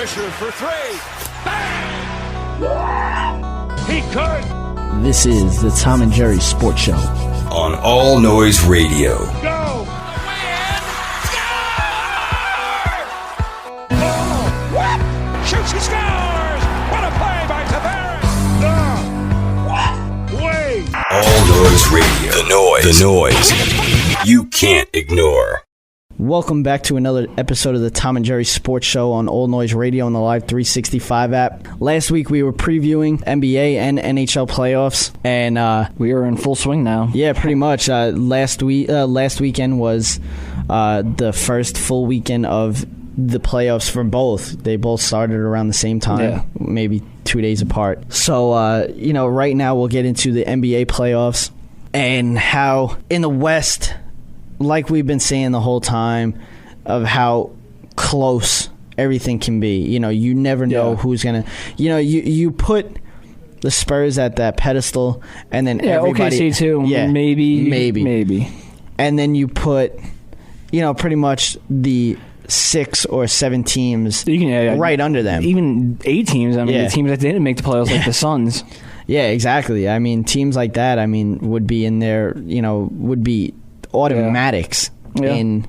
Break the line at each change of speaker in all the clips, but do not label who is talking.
pressure for three. Bang! He could.
This is the Tom and Jerry Sports Show
on All Noise Radio.
Go! Score! Shoots, he scores! What a play by Tavares! No! Wait!
All Noise Radio. The noise you can't ignore.
Welcome back to another episode of the Tom and Jerry Sports Show on All Noise Radio and the Live 365 app. Last week we were previewing NBA and NHL playoffs, and
we are in full swing now.
Yeah, pretty much. Last weekend was the first full weekend of the playoffs for both. They both started around the same time, maybe 2 days apart. So, right now we'll get into the NBA playoffs and how in the West, like we've been saying the whole time, of how close everything can be. You never know who's going to... You put the Spurs at that pedestal, and then everybody...
OKC too.
Yeah,
maybe.
And then you put, pretty much the 6 or 7 teams right under them.
Even 8 teams. I mean, the teams that didn't make the playoffs, like the Suns.
Yeah, exactly. I mean, teams like that, would be in there, would be automatics in,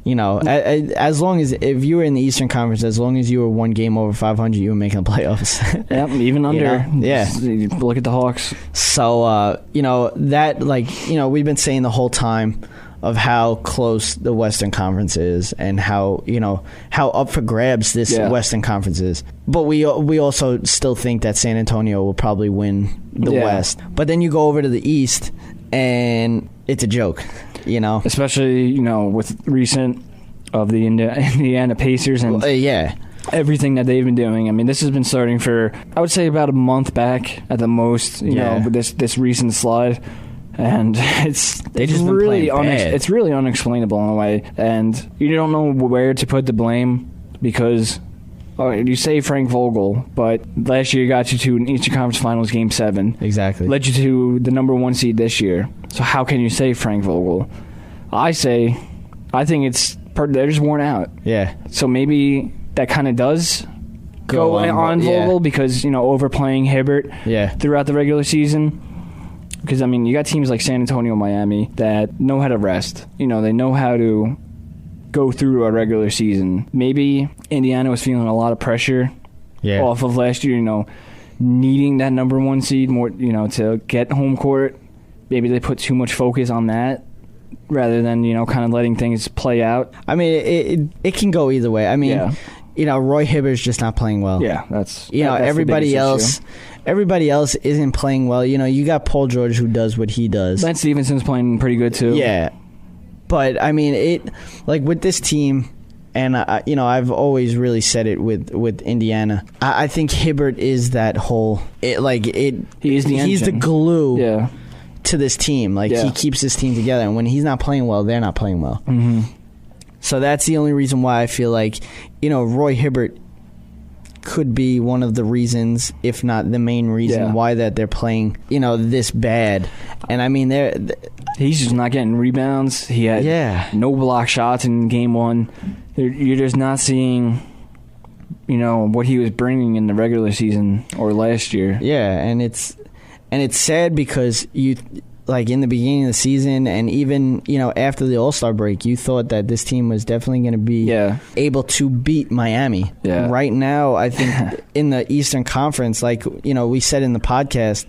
as long as, if you were in the Eastern Conference, as long as you were one game over 500, you were making the playoffs.
Even under.
Yeah.
Look at the Hawks.
So, we've been saying the whole time of how close the Western Conference is and how up for grabs this Western Conference is. But we also still think that San Antonio will probably win the West. But then you go over to the East and it's a joke,
Especially, with recent of the Indiana Pacers and everything that they've been doing. I mean, this has been starting for, I would say, about a month back at the most, with this recent slide. And it's really unexplainable in a way, and you don't know where to put the blame because you say Frank Vogel, but last year got you to an Eastern Conference Finals Game 7.
Exactly.
Led you to the number 1 seed this year. So how can you say Frank Vogel? I think they're just worn out. Yeah. So maybe that kind of does go on Vogel because, overplaying Hibbert throughout the regular season. Because, you got teams like San Antonio, Miami that know how to rest. They know how to go through a regular season. Maybe Indiana was feeling a lot of pressure off of last year, needing that number 1 seed more, to get home court. Maybe they put too much focus on that rather than, kind of letting things play out.
It can go either way. Roy Hibbert's just not playing well.
Yeah, that's
everybody else.
Issue.
Everybody else isn't playing well. You got Paul George who does what he does.
Lance Stephenson's playing pretty good too.
Yeah, but with this team, and I've always really said it with Indiana. I think Hibbert is that whole. He is the engine. He's the glue to this team. He keeps this team together, and when he's not playing well, they're not playing well.
Mm-hmm.
So that's the only reason why I feel like Roy Hibbert could be one of the reasons, if not the main reason, why that they're playing, this bad. And
he's just not getting rebounds. He had no block shots in Game 1. You're just not seeing, what he was bringing in the regular season or last year.
Yeah, and it's sad because in the beginning of the season and even, after the All-Star break, you thought that this team was definitely going to be able to beat Miami.
Yeah.
Right now, I think in the Eastern Conference, we said in the podcast,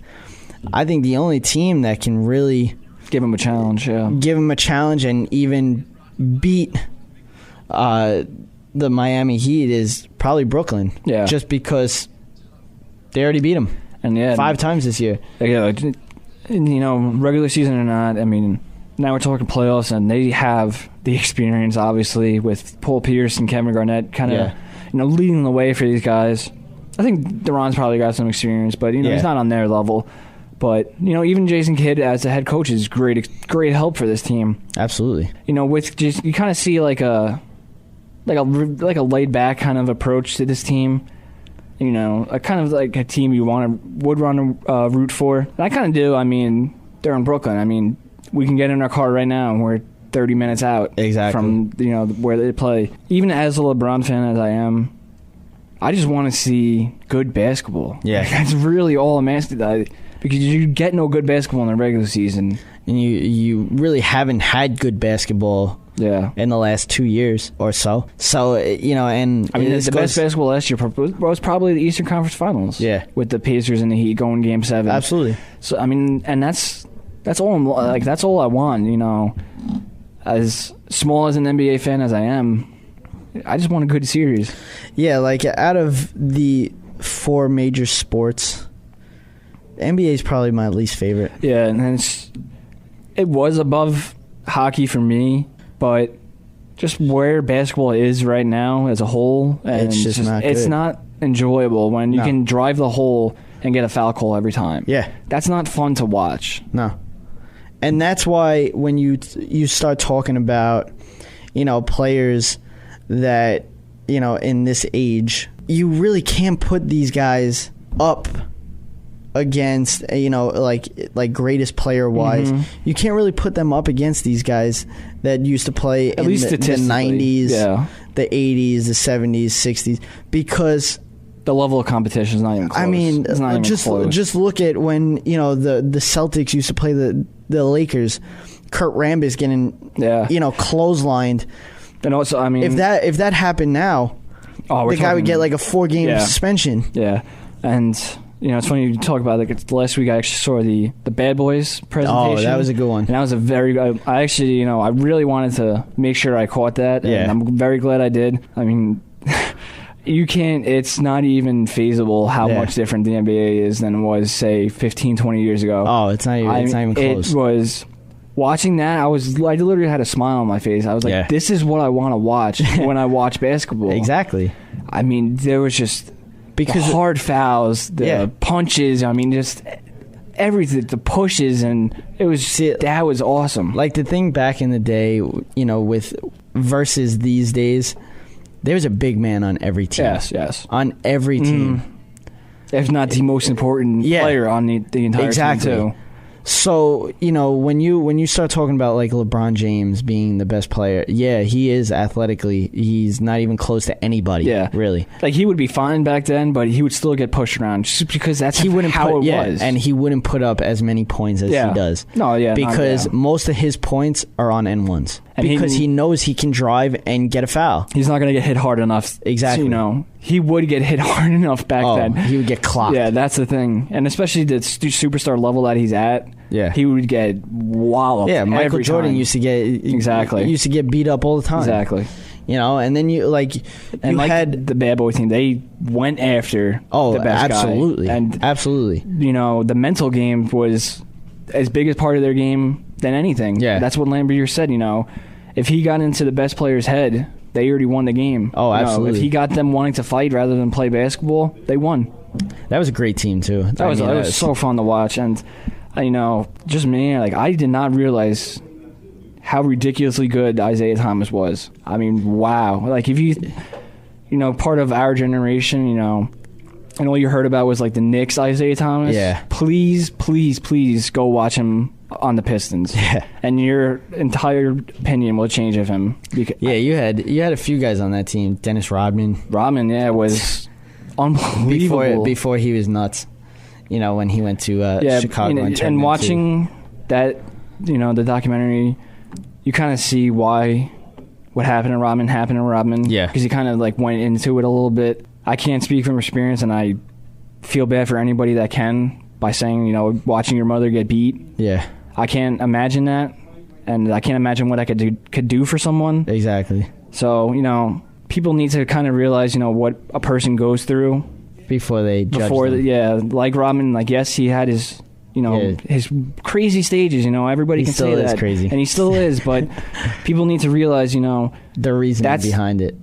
I think the only team that can really
give him a challenge,
and even beat the Miami Heat is probably Brooklyn. Yeah. Just because they already beat them.
And
5 times this year.
Yeah. Regular season or not, now we're talking playoffs, and they have the experience, obviously, with Paul Pierce and Kevin Garnett kind of, leading the way for these guys. I think Duran's probably got some experience, but, he's not on their level. But, even Jason Kidd as the head coach is great help for this team.
Absolutely.
You kind of see like a laid-back kind of approach to this team. A kind of like a team you would want to root for. And I kind of do. They're in Brooklyn. We can get in our car right now and we're 30 minutes out from where they play. Even as a LeBron fan as I am, I just want to see good basketball.
Yeah.
That's really all I'm asking. Because you get no good basketball in the regular season.
And you really haven't had good basketball in the last 2 years or so. So, and...
I mean, the best basketball last year was probably the Eastern Conference Finals.
Yeah.
With the Pacers and the Heat going Game 7.
Absolutely.
So, I mean, and that's all that's all I want, As small as an NBA fan as I am, I just want a good series.
Yeah, like, out of the 4 major sports, the NBA is probably my least favorite.
Yeah, and it was above hockey for me, but just where basketball is right now as a whole, and
it's just not good.
It's not enjoyable when you can drive the hole and get a foul call every time.
Yeah.
That's not fun to watch.
No. And that's why when you start talking about, players that, in this age, you really can't put these guys up against, like greatest player wise. Mm-hmm. You can't really put them up against these guys that used to play
at least
the 90s, the 80s, the 70s, 60s, because
the level of competition is not even close.
I mean,
it's not even close.
Just look at when, the Celtics used to play the Lakers. Kurt Rambis getting clotheslined.
And also, I mean,
if that happened now, the guy would get like a 4-game suspension.
Yeah. And it's funny you talk about like last week I actually saw the Bad Boys presentation.
Oh, that was a good one.
And that was a very good. I actually, I really wanted to make sure I caught that. And
yeah.
I'm very glad I did. I mean, you can't. It's not even feasible how much different the NBA is than it was, say, 15, 20 years ago.
Oh, it's not even close.
It was. Watching that, I literally had a smile on my face. I was like, this is what I want to watch when I watch basketball.
Exactly.
I mean, there was just because the hard fouls, the punches, I mean, just everything, the pushes, and it was that was awesome.
Like the thing back in the day, with versus these days, there's a big man on every team.
Yes.
On every team.
If not the most important player on the entire team, too.
So, when you start talking about like LeBron James being the best player, he is athletically. He's not even close to anybody, really.
Like he would be fine back then, but he would still get pushed around just because that's how it was.
And he wouldn't put up as many points as he does.
No,
because most of his points are on N1s. Because he knows he can drive and get a foul.
He's not going to get hit hard enough.
Exactly.
He would get hit hard enough back then.
He would get clocked.
Yeah, that's the thing. And especially the superstar level that he's at, he would get walloped.
Yeah, Michael Jordan used to get beat up all the time.
Exactly.
And then you had
the Bad Boy team. They went after the best
absolutely.
guy. And
absolutely.
The mental game was as big a part of their game than anything.
Yeah.
That's what Lambertier said, If he got into the best player's head, they already won the game.
Oh, absolutely.
If he got them wanting to fight rather than play basketball, they won.
That was a great team, too.
That was so fun to watch. And, just me, I did not realize how ridiculously good Isaiah Thomas was. I mean, wow. Like, if you part of our generation, and all you heard about was, like, the Knicks Isaiah Thomas.
Yeah.
Please, please, please go watch him on the Pistons.
Yeah.
And your entire opinion will change of him.
You had a few guys on that team. Dennis Rodman.
Rodman, was unbelievable.
Before he was nuts. When he went to Chicago
and watching that, the documentary, you kind of see why what happened to Rodman happened to Rodman.
Yeah.
Because he kind of went into it a little bit. I can't speak from experience, and I feel bad for anybody that can by saying, watching your mother get beat.
Yeah.
I can't imagine that, and I can't imagine what I could do for someone.
Exactly.
So, people need to kind of realize, what a person goes through
before they judge them.
Like Rodman, yes, he had his, his crazy stages. Everybody can say that,
is crazy,
and he still is. But people need to realize,
the reason behind it.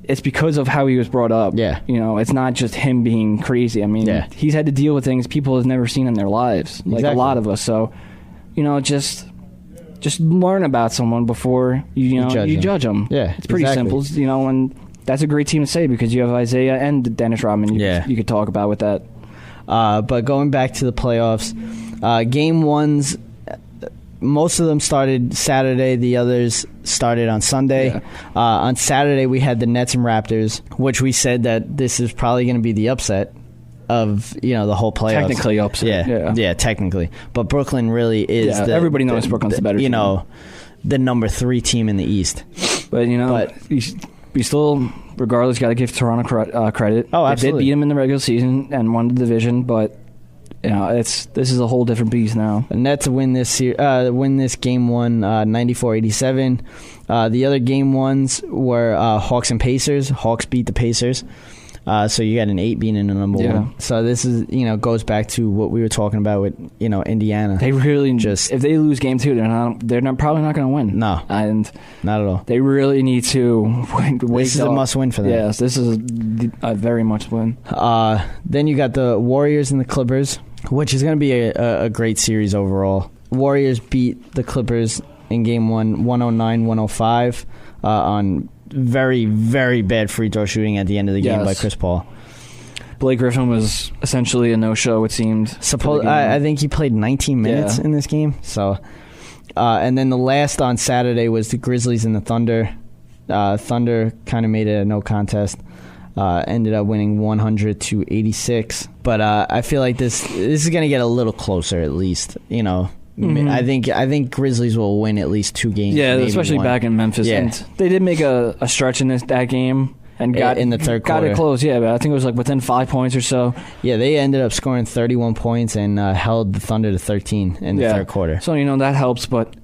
It's because of how he was brought up.
Yeah.
It's not just him being crazy. I mean, he's had to deal with things people have never seen in their lives, like a lot of us. So, just learn about someone before you judge them.
Yeah,
it's pretty simple. And that's a great team to say because you have Isaiah and Dennis Rodman. You could talk about with that.
But going back to the playoffs, game ones, most of them started Saturday. The others started on Sunday.
Yeah.
On Saturday, we had the Nets and Raptors, which we said that this is probably going to be the upset of the whole playoffs.
Technically upset.
Yeah, technically. But Brooklyn really is.
Yeah, everybody knows Brooklyn's the better team.
The number 3 team in the East.
But we still, regardless, got to give Toronto credit.
Oh, absolutely.
They did beat them in the regular season and won the division, but this is a whole different beast now.
The Nets win this game 1, 94-87. The other game ones were Hawks and Pacers. Hawks beat the Pacers. So you got an 8 being in the number 1. So this is goes back to what we were talking about with Indiana.
They really if they lose game 2, they're probably not going to win.
No,
and
not at all.
They really need to wake
This is
up.
a must win for them.
Yes, this is a very much win.
Then you got the Warriors and the Clippers, which is going to be a great series overall. Warriors beat the Clippers in game 1, 109-105 on very, very bad free throw shooting at the end of the game by Chris Paul.
Blake Griffin was essentially a no-show, it seemed.
I think he played 19 minutes in this game. So, and then the last on Saturday was the Grizzlies and the Thunder. Thunder kind of made it a no contest. Ended up winning 100-86. But I feel like this is going to get a little closer, at least. Mm-hmm. I think Grizzlies will win at least 2 games.
Yeah, especially back in Memphis.
Yeah.
And they did make a stretch in that game and got
in the third quarter.
Got it close. Yeah, but I think it was like within 5 points or so.
Yeah, they ended up scoring 31 points and held the Thunder to 13 in the third quarter.
So that helps, but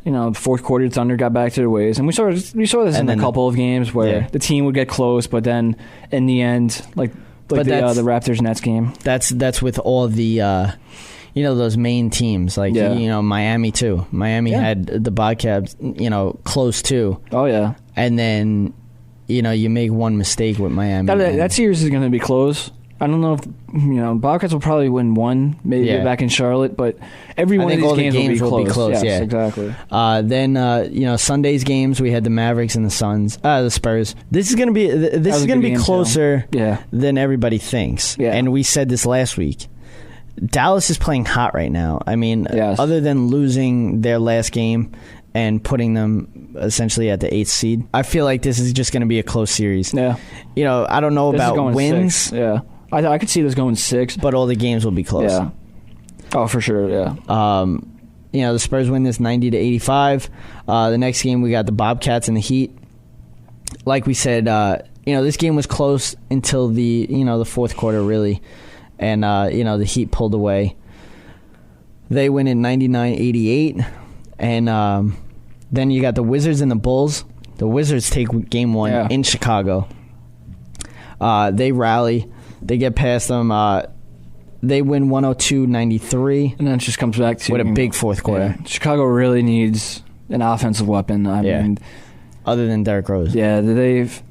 the fourth quarter, the Thunder got back to their ways, and we saw this in a couple of games where the team would get close, but then in the end, like the Raptors Nets game.
That's with all the. Those main teams, like, Miami, too. Miami had the Bobcats, close, too.
Oh, yeah.
And then, you make one mistake with Miami.
That series is going to be close. I don't know if, Bobcats will probably win one, maybe get back in Charlotte, but every one of these games will be close.
Yes,
exactly.
Then, Sunday's games, we had the Mavericks and the Spurs. This is going to be closer than everybody thinks. Yeah. And we said this last week. Dallas is playing hot right now. I mean, other than losing their last game and putting them essentially at the 8th seed, I feel like this is just going to be a close series.
Yeah.
I don't know about wins.
6. Yeah. I could see this going 6.
But all the games will be close.
Yeah. Oh, for sure, yeah.
The Spurs win this 90-85. The next game, we got the Bobcats and the Heat. Like we said, this game was close until the fourth quarter, really. And, the Heat pulled away. They win in 99-88. And then you got the Wizards and the Bulls. The Wizards take game 1 in Chicago. They rally. They get past them. They win 102-93.
And then it just comes back to...
With a big fourth quarter.
Yeah. Chicago really needs an offensive weapon. I mean...
Other than Derrick Rose.
Yeah, they've...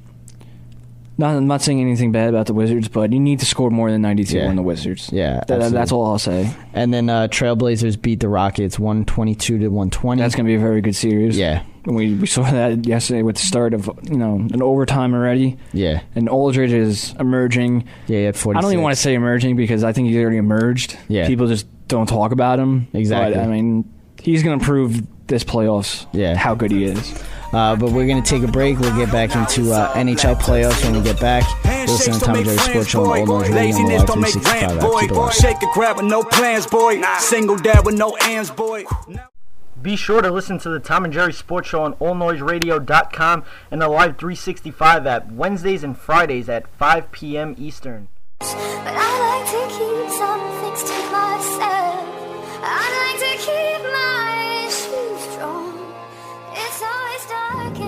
I'm not saying anything bad about the Wizards, but you need to score more than 92 on the Wizards.
Yeah,
that's all I'll say.
And then Trailblazers beat the Rockets 122-120.
That's going to be a very good series.
Yeah.
And we saw that yesterday with the start of an overtime already.
Yeah.
And Aldridge is emerging.
Yeah, he had 46.
I don't even want to say emerging because I think he's already emerged.
Yeah.
People just don't talk about him.
Exactly.
But, I mean, he's going to prove this playoffs how good he is.
But we're going to take a break. We'll get back into NHL playoffs when we get back. We'll listen to Tom and Jerry Sports Show on Old North Radio on the Live 365 app. Keep it locked.
Shake a crab with no plans, boy. Single dad with no hands, boy.
Be sure to listen to the Tom and Jerry Sports Show on allnoiseradio.com and the Live 365 app Wednesdays and Fridays at 5 p.m. Eastern.
But I like to keep some things to myself. I like to keep my issues strong. It's always dark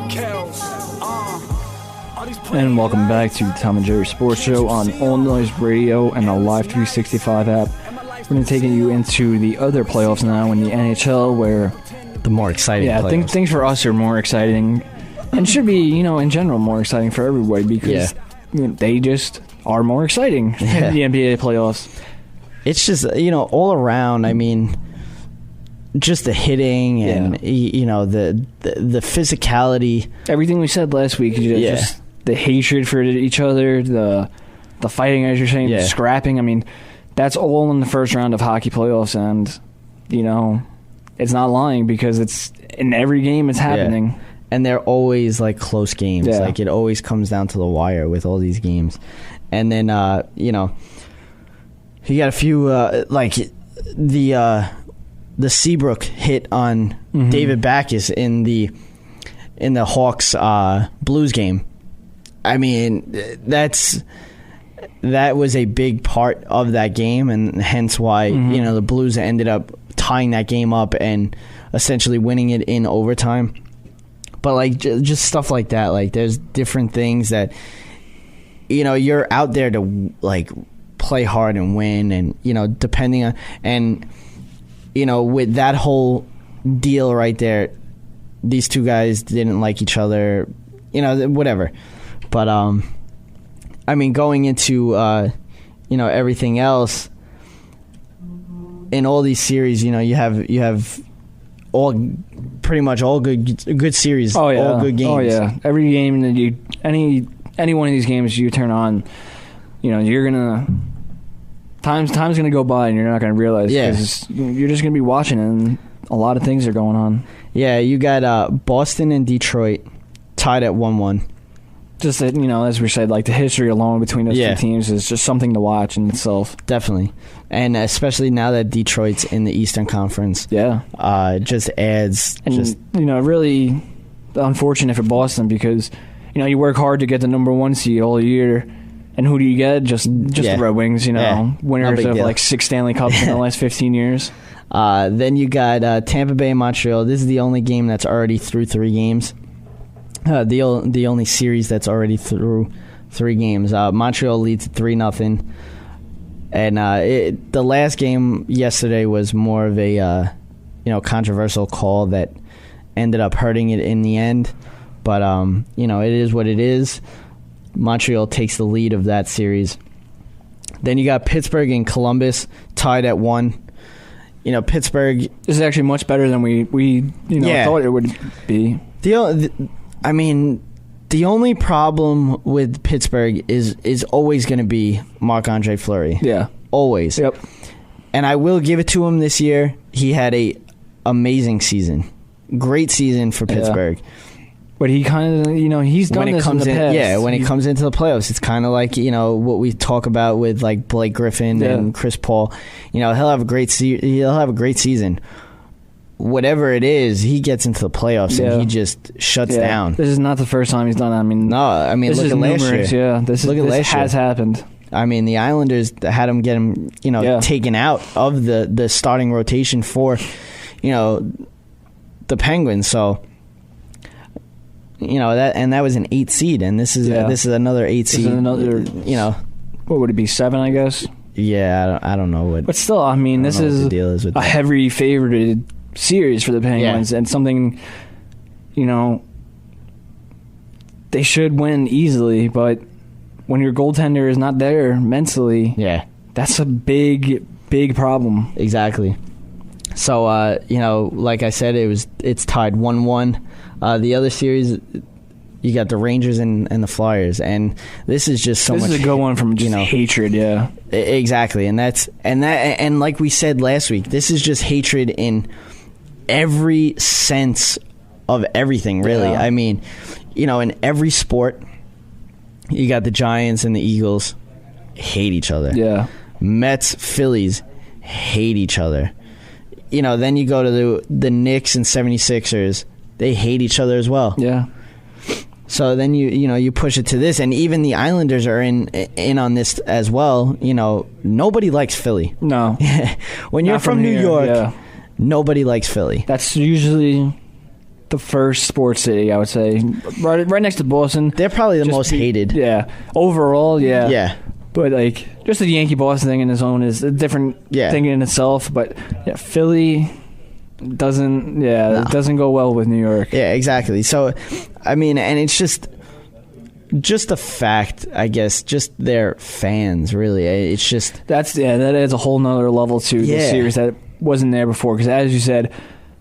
and welcome back to the Tom and Jerry Sports Show on All Noise Radio and the Live 365 app. We're going to take you into the other playoffs now in the NHL, where
the more exciting playoffs.
Things for us are more exciting and should be, in general, more exciting for everybody because they just are more exciting in the NBA playoffs.
It's just, all around, I mean, just the hitting and, the physicality.
Everything we said last week, just the hatred for each other, the fighting, as you're saying, the scrapping. I mean, that's all in the first round of hockey playoffs, and, it's not lying because it's in every game it's happening.
Yeah. And they're always like close games.
Yeah.
Like it always comes down to the wire with all these games. And then you got a few like the Seabrook hit on David Backes in the Hawks Blues game. I mean, that was a big part of that game, and hence why the Blues ended up tying that game up and essentially winning it in overtime. But like just stuff like that, like there's different things that you're out there to like play hard and win, and depending on with that whole deal right there, these two guys didn't like each other, whatever. But I mean, going into everything else in all these series, you have all pretty much all good series.
Oh yeah,
all good games.
Oh yeah, every game that any one of these games you turn on, you're gonna time's gonna go by and you're not gonna realize.
Yeah,
you're just gonna be watching and a lot of things are going on.
Yeah, you got Boston and Detroit tied at 1-1.
Just that, as we said, like the history alone between those two teams is just something to watch in itself.
Definitely. And especially now that Detroit's in the Eastern Conference.
Yeah.
Just adds.
And, really unfortunate for Boston because, you work hard to get the number 1 seed all year. And who do you get? Just the Red Wings, winners of like 6 Stanley Cups in the last 15 years.
Then you got Tampa Bay and Montreal. This is the only game that's already through 3 games. The only series that's already through 3 games. Montreal leads 3-0, and the last game yesterday was more of a controversial call that ended up hurting it in the end. But it is what it is. Montreal takes the lead of that series. Then you got Pittsburgh and Columbus tied at 1. Pittsburgh.
This is actually much better than we thought it would be.
The only problem with Pittsburgh is always going to be Marc-Andre Fleury.
Yeah.
Always.
Yep.
And I will give it to him this year. He had a amazing season. Great season for Pittsburgh.
Yeah. But he kind of, he's done this in the past.
Yeah, when it comes into the playoffs, it's kind of like, what we talk about with like Blake Griffin and Chris Paul. He'll have a great season. Whatever it is, he gets into the playoffs and he just shuts down.
This is not the first time he's done that.
This
look
is
at last
numerous,
year. Yeah, this has happened.
The Islanders had him get him, taken out of the starting rotation for, the Penguins. So, that was an 8 seed, and this is another 8 seed.
What would it be, 7? I guess.
Yeah, I don't know what.
But still, this is
the deal is with
a
that.
heavy favorited series for the Penguins, and something, they should win easily, but when your goaltender is not there mentally, that's a big problem.
Exactly. So, like I said, it's tied 1-1. The other series, you got the Rangers and the Flyers, and this is just so much.
This is a good one from just hatred, yeah.
Exactly, and like we said last week, this is just hatred in every sense of everything, really.
Yeah.
In every sport, you got the Giants and the Eagles hate each other.
Yeah.
Mets, Phillies hate each other. Then you go to the Knicks and 76ers, they hate each other as well.
Yeah.
So then you push it to this, and even the Islanders are in on this as well. Nobody likes Philly.
No.
When you're from New York, nobody likes Philly.
That's usually the first sports city, I would say. Right next to Boston.
They're probably the most hated.
Yeah. Overall, yeah.
Yeah.
But just the Yankee Boston thing in its own is a different thing in itself. But Philly doesn't it doesn't go well with New York.
Yeah, exactly. So and it's just a fact, I guess, just their fans, really. It's just
that adds a whole nother level to the series that wasn't there before, because as you said,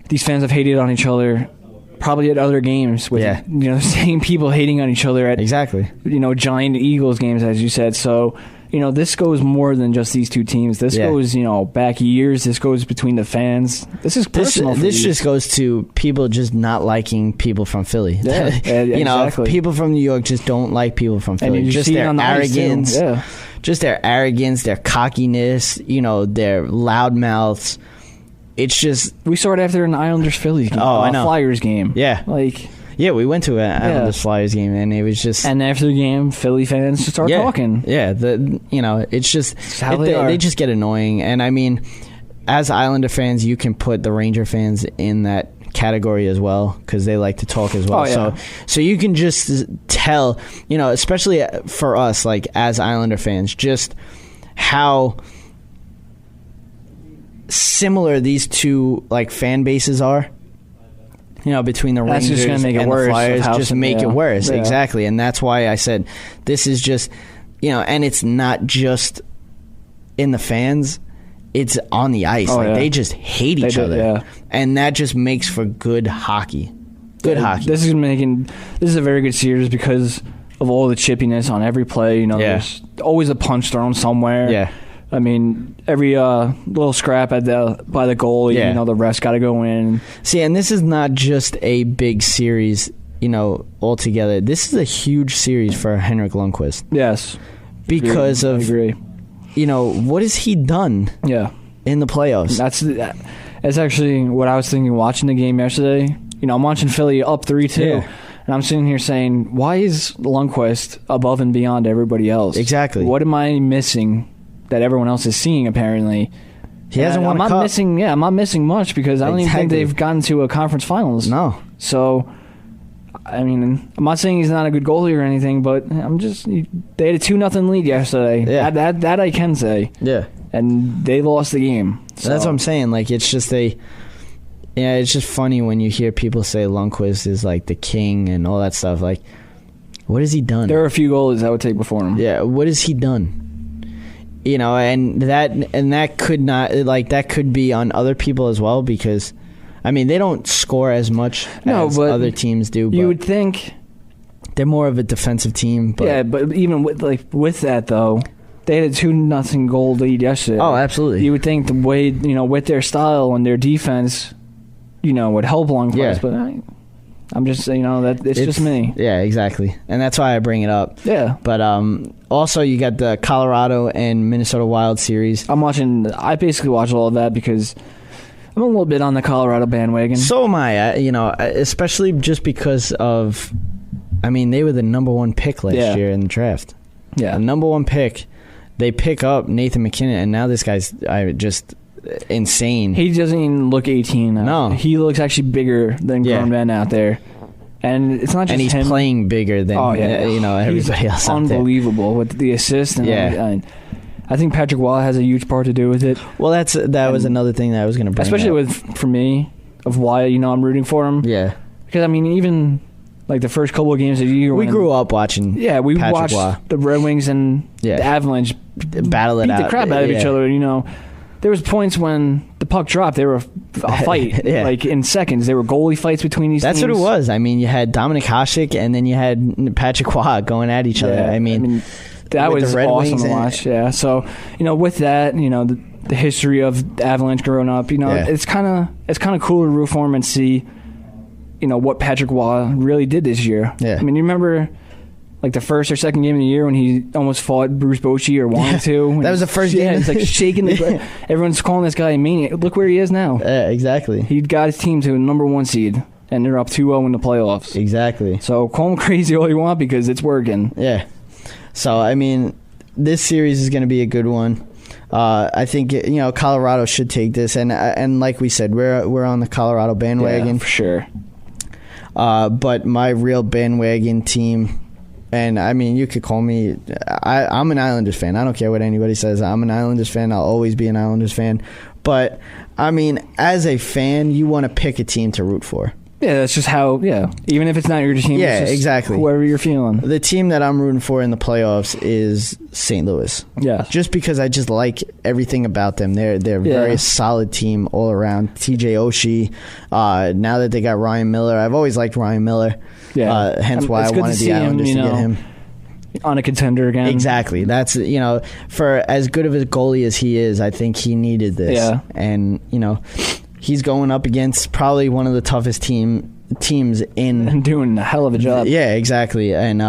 these fans have hated on each other probably at other games with the same people hating on each other at
exactly
Giant Eagles games, as you said. So this goes more than just these two teams. This goes, back years. This goes between the fans. This is personal.
This just goes to people just not liking people from Philly.
Yeah, exactly.
People from New York just don't like people from Philly.
And
just their arrogance.
Yeah.
Just their arrogance, their cockiness, their loud mouths. It's just...
We saw it after an Islanders-Phillies game.
I know.
Flyers game.
Yeah. Yeah, we went to an Islanders Flyers game, and it was just...
And after the game, Philly fans start talking.
Yeah, it's just...
how they
just get annoying. And, I mean, as Islander fans, you can put the Ranger fans in that category as well, because they like to talk as well.
Oh, yeah.
So you can just tell, especially for us, like, as Islander fans, just how similar these two, like, fan bases are. Between the Rangers
just gonna make it
and
worse,
the Flyers, just make it worse.
Yeah.
Exactly. And that's why I said this is just, and it's not just in the fans, it's on the ice. They just hate each other.
Yeah.
And that just makes for good hockey. Hockey.
This is a very good series because of all the chippiness on every play. There's always a punch thrown somewhere.
Yeah.
I mean, every little scrap by the goalie, the refs got to go in.
See, and this is not just a big series, altogether. This is a huge series for Henrik Lundqvist.
Yes.
Because
I agree.
What has he done in the playoffs?
That's actually what I was thinking watching the game yesterday. I'm watching Philly up 3-2.
Yeah.
And I'm sitting here saying, why is Lundqvist above and beyond everybody else?
Exactly.
What am I missing that everyone else is seeing, apparently?
He hasn't won a cup.
I'm not missing much because I don't even think they've gotten to a conference finals.
No.
So, I mean, I'm not saying he's not a good goalie or anything, but they had a 2-0 lead yesterday.
Yeah.
That I can say.
Yeah.
And they lost the game. So.
That's what I'm saying. Like, it's just it's just funny when you hear people say Lundqvist is like the king and all that stuff. Like, what has he done?
There are a few goalies I would take before him.
Yeah, what has he done? And that could not, like, that could be on other people as well, because I mean, they don't score as much as other teams do.
You would think
they're more of a defensive team. But
yeah, but even with that though, they had a 2-0 goal lead yesterday.
Oh, absolutely.
You would think the way with their style and their defense, would help Lundqvist.
Yeah.
But I'm just saying, that it's just me.
Yeah, exactly, and that's why I bring it up.
Yeah.
But also you got the Colorado and Minnesota Wild series.
I basically watch all of that because I'm a little bit on the Colorado bandwagon.
So am I. Especially just because of, I mean, they were the number 1 pick last year in the draft.
Yeah.
The number 1 pick. They pick up Nathan McKinnon, and now this guy's just insane.
He doesn't even look 18 now.
No.
He looks actually bigger than grown men out there. And it's not just
and he's
him.
playing bigger than everybody else out there.
Unbelievable with the assist. And I think Patrick Waugh has a huge part to do with it.
Well, that was another thing that I was going to bring
especially
up.
For me, of why I'm rooting for him.
Yeah.
Because, I mean, even like the first couple of games of the year.
We grew up watching
we
Patrick
watched
Waugh.
the Red Wings and the Avalanche
battle it
beat
out.
the crap out of each other, There was points when the puck dropped, they were a fight. Like in seconds. There were goalie fights between these teams.
That's what it was. I mean, you had Dominik Hasek and then you had Patrick Waugh going at each other. I mean
that was awesome
Wings
to watch. Yeah. So, with that, the history of the Avalanche growing up, it's kind of cool to root for him and see, what Patrick Waugh really did this year.
Yeah.
I mean, you remember like the first or second game of the year when he almost fought Bruce Bochy or wanted to.
That was the first game.
It's like shaking the everyone's calling this guy a maniac. Look where he is now.
Exactly.
He got his team to a number 1 seed, and they're up 2-0 in the playoffs.
Exactly.
So call him crazy all you want because it's working.
Yeah. So, I mean, this series is going to be a good one. I think Colorado should take this, and like we said, we're on the Colorado bandwagon
for sure.
But my real bandwagon team, and I mean, you could call me. I'm an Islanders fan. I don't care what anybody says. I'm an Islanders fan. I'll always be an Islanders fan. But I mean, as a fan, you want to pick a team to root for.
Yeah, that's just how. Yeah, even if it's not your team.
Yeah,
it's just
exactly.
Whoever you're feeling.
The team that I'm rooting for in the playoffs is St. Louis.
Yeah,
just because I just like everything about them. They're a very solid team all around. TJ Oshie. Now that they got Ryan Miller, I've always liked Ryan Miller.
Yeah,
hence why I wanted the Islanders to get him.
on a contender again.
Exactly. That's, for as good of a goalie as he is, I think he needed this.
Yeah.
And, he's going up against probably one of the toughest teams in.
And doing a hell of a job.
Yeah, exactly. And,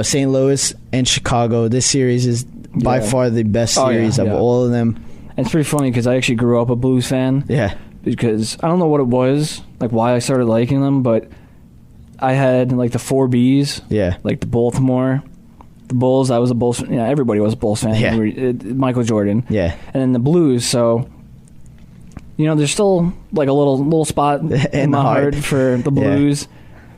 St. Louis and Chicago, this series is by far the best series of all of them.
And it's pretty funny because I actually grew up a Blues fan.
Yeah.
Because I don't know what it was, like why I started liking them, but I had like the 4 Bs.
Yeah.
Like the Baltimore, the Bulls. I was a Bulls fan. Yeah, everybody was a Bulls fan.
Yeah.
Michael Jordan.
Yeah.
And then the Blues, so there's still like a little spot in my heart for the Blues. Yeah.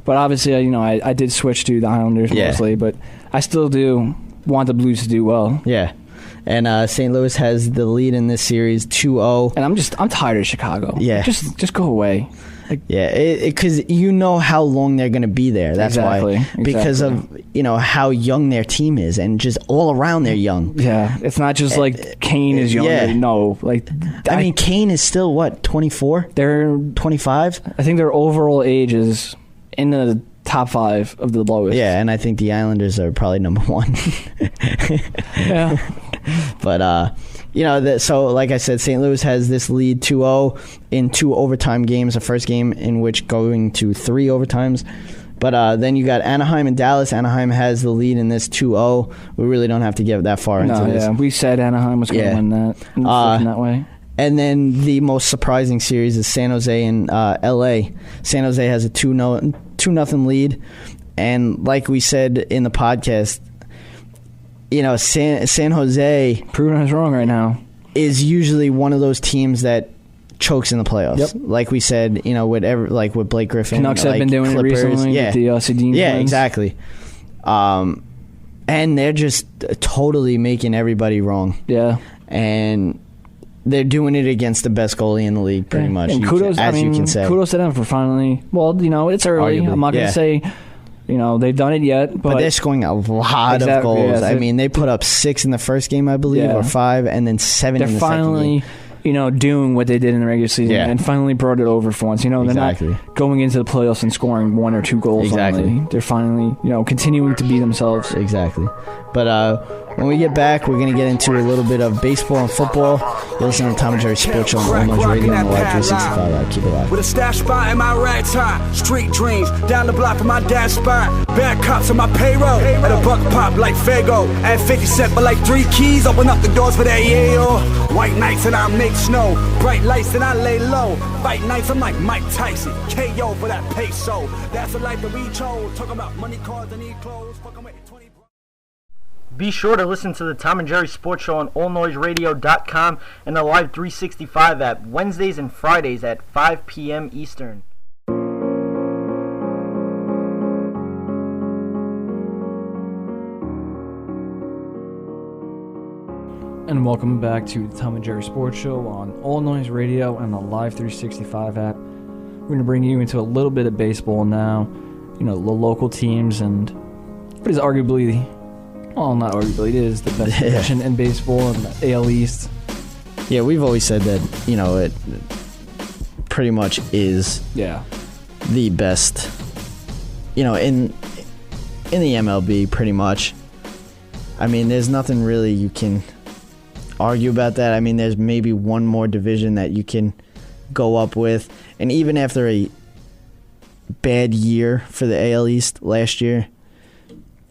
But obviously, I did switch to the Islanders mostly, but I still do want the Blues to do well.
Yeah. And St. Louis has the lead in this series 2-0.
And I'm tired of Chicago.
Yeah.
Just go away.
Because how long they're going to be there. That's why. Because of, how young their team is and just all around they're young.
Yeah. It's not just like Kane is young. Yeah. No.
Kane is still, what, 24? They're 25?
I think their overall age is in the top 5 of the lowest.
Yeah, and I think the Islanders are probably number 1.
Yeah.
But, so like I said, St. Louis has this lead 2-0 in 2 overtime games, the first game in which going to 3 overtimes. But then you got Anaheim and Dallas. Anaheim has the lead in this 2-0. We really don't have to get that far into this.
Yeah, we said Anaheim was going to win that. That way.
And then the most surprising series is San Jose and L.A. San Jose has a 2-0 lead. And like we said in the podcast, San Jose
proving us wrong right now
is usually one of those teams that chokes in the playoffs.
Yep.
Like we said, with Blake Griffin.
Canucks have been doing
Clippers.
It recently with the Sedin twins.
Exactly. And they're just totally making everybody wrong.
Yeah.
And they're doing it against the best goalie in the league, pretty much.
And kudos, you can say. Kudos to them for finally. Well, it's early. Arguably, I'm not going to say. They've done it yet, but
they're scoring a lot of goals. I mean, they put up 6 in the first game, I believe, or 5, and then 7 in the second game.
They're finally, doing what they did in the regular season and finally brought it over for once. They're not going into the playoffs and scoring 1 or 2 goals. Only. They're finally, continuing to be themselves.
Exactly. But when we get back, we're going to get into a little bit of baseball and football. You're listening to Tom and Jerry Sports Show on Illinois Radio on the Live 365. Keep it live.
With a stash spot in my right time, street dreams down the block from my dad's spot. Bad cops on my payroll, at a buck pop like Fago. At 50 cent for like 3 keys, open up the doors for that yayo. White nights and I make snow, bright lights and I lay low. Fight nights, I'm like Mike Tyson, KO for that peso. That's the life that we chose. Talking about money, cars, and clothes. Fucking with 20.
Be sure to listen to the Tom and Jerry Sports Show on allnoiseradio.com and the Live 365 app Wednesdays and Fridays at 5 p.m. Eastern.
And welcome back to the Tom and Jerry Sports Show on All Noise Radio and the Live 365 app. We're going to bring you into a little bit of baseball now. The local teams and what is arguably... Well, not arguably, it is the best division in baseball in the AL East.
Yeah, we've always said that, it pretty much is the best, in the MLB, pretty much. I mean, there's nothing really you can argue about that. I mean, there's maybe one more division that you can go up with. And even after a bad year for the AL East last year,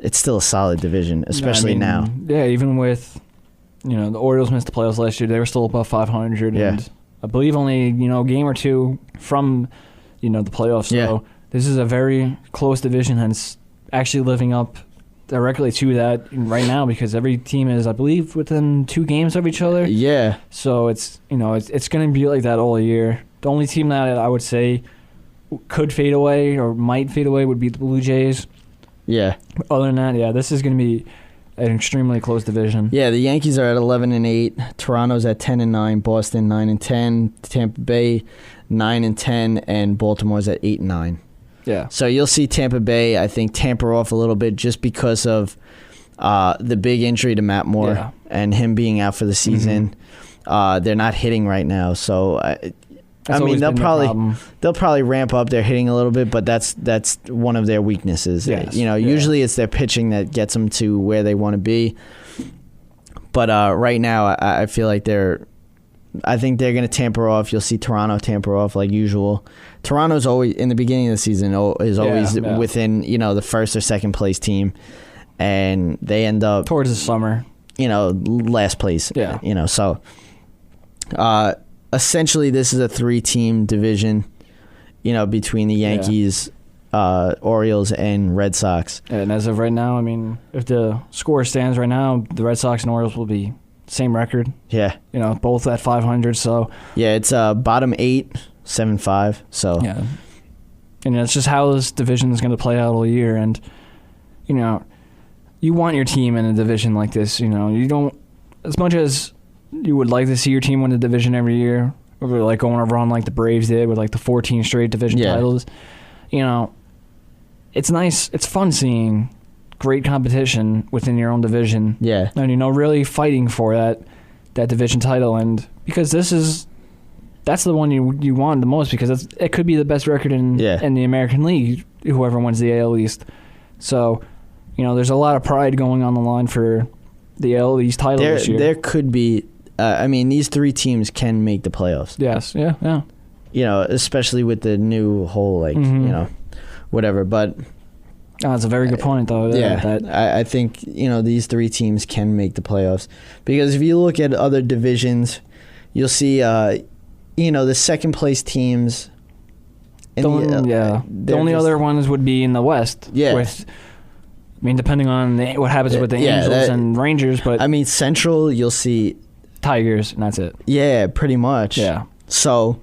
it's still a solid division, especially now.
Yeah, even with, the Orioles missed the playoffs last year. They were still above 500.
Yeah.
And I believe only, a game or 2 from, the playoffs. So this is a very close division, and it's actually living up directly to that right now because every team is, I believe, within 2 games of each other.
Yeah.
So it's, it's going to be like that all year. The only team that I would say could fade away or might fade away would be the Blue Jays.
Yeah.
Other than that, this is going to be an extremely close division.
Yeah, the Yankees are at 11-8, Toronto's at 10-9, Boston 9-10, Tampa Bay 9-10, and Baltimore's at 8-9.
Yeah.
So you'll see Tampa Bay, I think, tamper off a little bit just because of the big injury to Matt Moore and him being out for the season. Mm-hmm. They're not hitting right now, so
That's
I mean,
always been their problem.
they'll probably ramp up their hitting a little bit, but that's one of their weaknesses.
Yes.
Usually it's their pitching that gets them to where they want to be. But right now, I feel like I think they're going to tamper off. You'll see Toronto tamper off like usual. Toronto's always in the beginning of the season is always within the first or second place team, and they end up
towards the summer.
Last place.
Yeah.
So essentially this is a 3-team division, between the Yankees, Orioles, and Red Sox.
And as of right now, I mean, if the score stands right now, the Red Sox and Orioles will be same record.
Yeah.
Both at 500. So
yeah, it's bottom 8, 7-5. So
yeah, and it's just how this division is going to play out all year. And you want your team in a division like this. You don't, as much as you would like to see your team win the division every year, or like going over on like the Braves did with like the 14 straight division titles. It's nice. It's fun seeing great competition within your own division.
Yeah.
And really fighting for that division title, and because that's the one you want the most, because it could be the best record in the American League, whoever wins the AL East. So, there's a lot of pride going on the line for the AL East title this year.
There could be these 3 teams can make the playoffs.
Yes, yeah.
Especially with the new whole whatever, but
that's a very good point, though.
I think these 3 teams can make the playoffs, because if you look at other divisions, you'll see the second place teams.
The only other ones would be in the West.
Yeah.
Depending on what happens with the Angels and Rangers, but
Central, you'll see
Tigers, and that's it.
Yeah, pretty much.
Yeah.
So.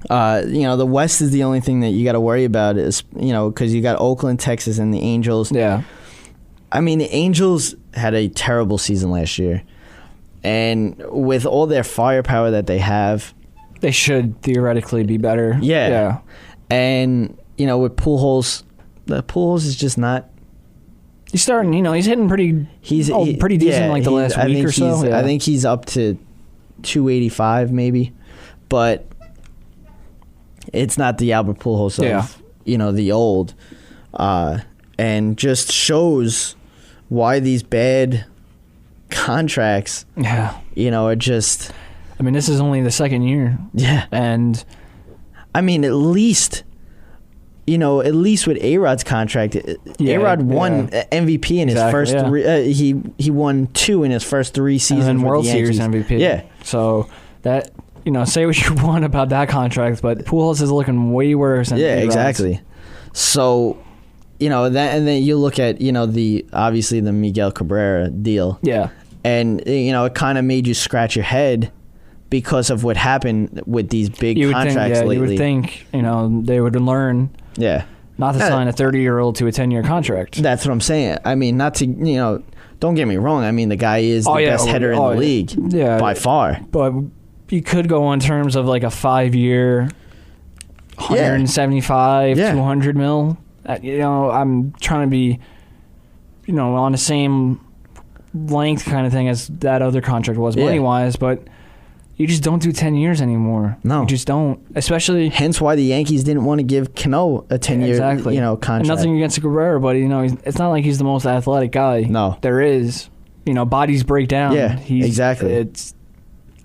The West is the only thing that you got to worry about, is because you got Oakland, Texas, and the Angels.
Yeah.
The Angels had a terrible season last year, and with all their firepower that they have,
they should theoretically be better.
Yeah. And with Pujols, Pujols is just not.
He's starting. He's hitting pretty. He's pretty decent the last week or so.
I think he's up to 285 maybe, but. It's not the Albert Pujols of, the old, and just shows why these bad contracts, are just.
This is only the second year.
Yeah.
And.
at least with A-Rod's contract, A-Rod won MVP in his first 3. He won 2 in his first 3 seasons.
And World
the
Series MVP.
Yeah.
So that. Say what you want about that contract, but Pujols is looking way worse.
Exactly. So, that, and then you look at obviously the Miguel Cabrera deal.
Yeah.
And it kind of made you scratch your head because of what happened with these big contracts lately.
You would think they would learn.
Yeah.
Not to sign a 30-year-old to a 10-year contract.
That's what I'm saying. Not to don't get me wrong. The guy is the best hitter in the league by far.
But. You could go on terms of like a 5-year, 175, 200 mil. I'm trying to be, on the same length kind of thing as that other contract was money-wise, but you just don't do 10 years anymore.
No.
You just don't, especially...
Hence why the Yankees didn't want to give Cano a 10-year contract.
And nothing against Cabrera, but, it's not like he's the most athletic guy.
No.
There is. Bodies break down.
Yeah, exactly.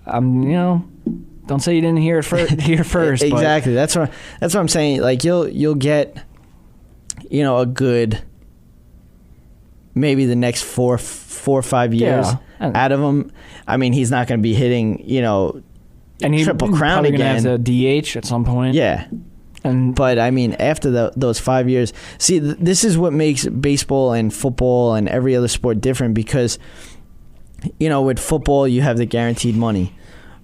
Don't say you didn't hear it first.
Exactly. That's what I'm saying. Like you'll get, a good, maybe the next 4 or 5 years out of him. He's not going to be hitting,
and he's
Triple Crown
again.
Going
to have to DH at some point.
Yeah. But after those 5 years, see, this is what makes baseball and football and every other sport different, because. With football, you have the guaranteed money.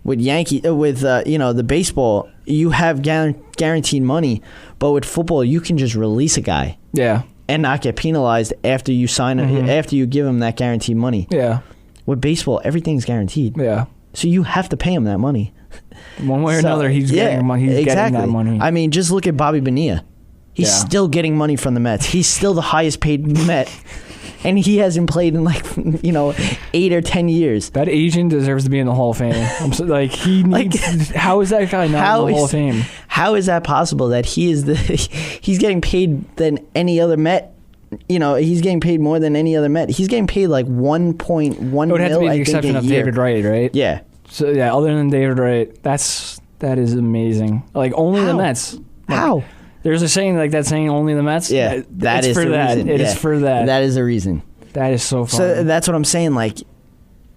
With the baseball, you have guaranteed money. But with football, you can just release a guy.
Yeah.
And not get penalized after you sign after you give him that guaranteed money.
Yeah.
With baseball, everything's guaranteed.
Yeah.
So you have to pay him that money.
One way or another, he's getting money. He's getting that money.
Just look at Bobby Bonilla. He's still getting money from the Mets. He's still the highest paid Met. and he hasn't played in 8 or 10 years.
That Asian deserves to be in the Hall of Fame. He needs. How is that guy not in the Hall of Fame?
How is that possible that he's getting paid than any other Met? He's getting paid more than any other Met. He's getting paid like 1.1 mil.
It would have to be the exception of
year.
David Wright, right?
Yeah.
So yeah, other than David Wright, that is amazing. Like only the Mets.
How?
There's a saying like that saying only the Mets.
Yeah, that is
for
the
that.
reason.
It is for that.
That is the reason.
That is so funny.
So that's what I'm saying. Like,